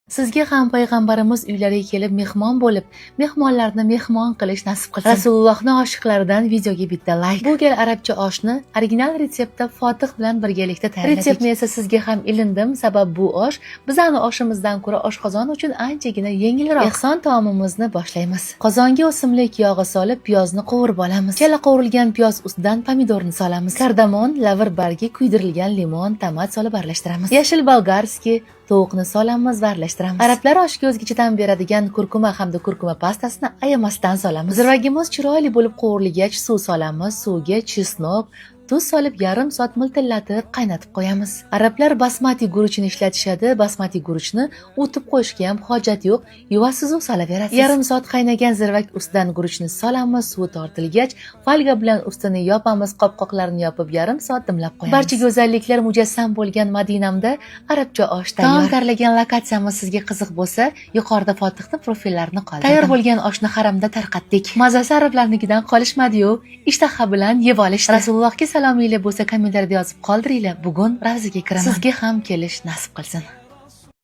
Sizga ham payg'ambarimiz uylariga kelib mehmon bo'lib, mehmonlarni mehmon qilish nasib qilsin. Rasulullohning oshiqlaridan videoga bitta like. Bu gal arabcha oshni original retseptda Fotih bilan birgalikda tayyorladik. Retseptni esa sizga ham ilindim, sabab bu osh bizning oshimizdan ko'ra oshqozon uchun anchagina yengilroq. Ehson taomimizni boshlaymiz. Qozonga o'simlik yog'i solib, piyozni qovurib olamiz. Chala qovurilgan piyoz ustidan pomidorni solamiz. Kardamon, lavr bargi, kuydirilgan limon, tomat solib aralashtiramiz. Yashil bolgarskiy tovuqni solamiz va aralashtiramiz. Arablar oshiga o'zgacha ta'm beradigan kurkuma hamda kurkuma pastasini ayamasdan solamiz. Zirvagimiz chiroyli bo'lib qovurilgach, suv solamiz. Suvga chesnok, tuz solib yarim soat miltillatib qaynatib qo'yamiz. Arablar basmati guruchini ishlatishadi. Basmati guruchni o'tib qo'yishga ham hojat yo'q, yuvasiz solaverasiz. Yarim soat qaynagan zirvak ustidan guruchni solamiz. Suv tortilgach, folga bilan ustini yopamiz. Qopqoqlarini yopib yarim soat dimlab qo'yamiz. Barcha go'zalliklar mujassam bo'lgan Madinamda arabcha osh tayyor. Taom tayyorlagan lokatsiyamiz sizga qiziq bo'lsa, yuqorida Fotihning profillarini qoldirdim. Tayyor bo'lgan oshni haramda tarqatdik. Mazasi arablarnikidan qolishmadi-yu, ishtaha bilan yeb olishdi. Rasulullohga salominglar bo'lsa kommentariyada yozib qoldiringlar. Bugun ravzaga kiraman. Sizga ham kelish nasib qilsin.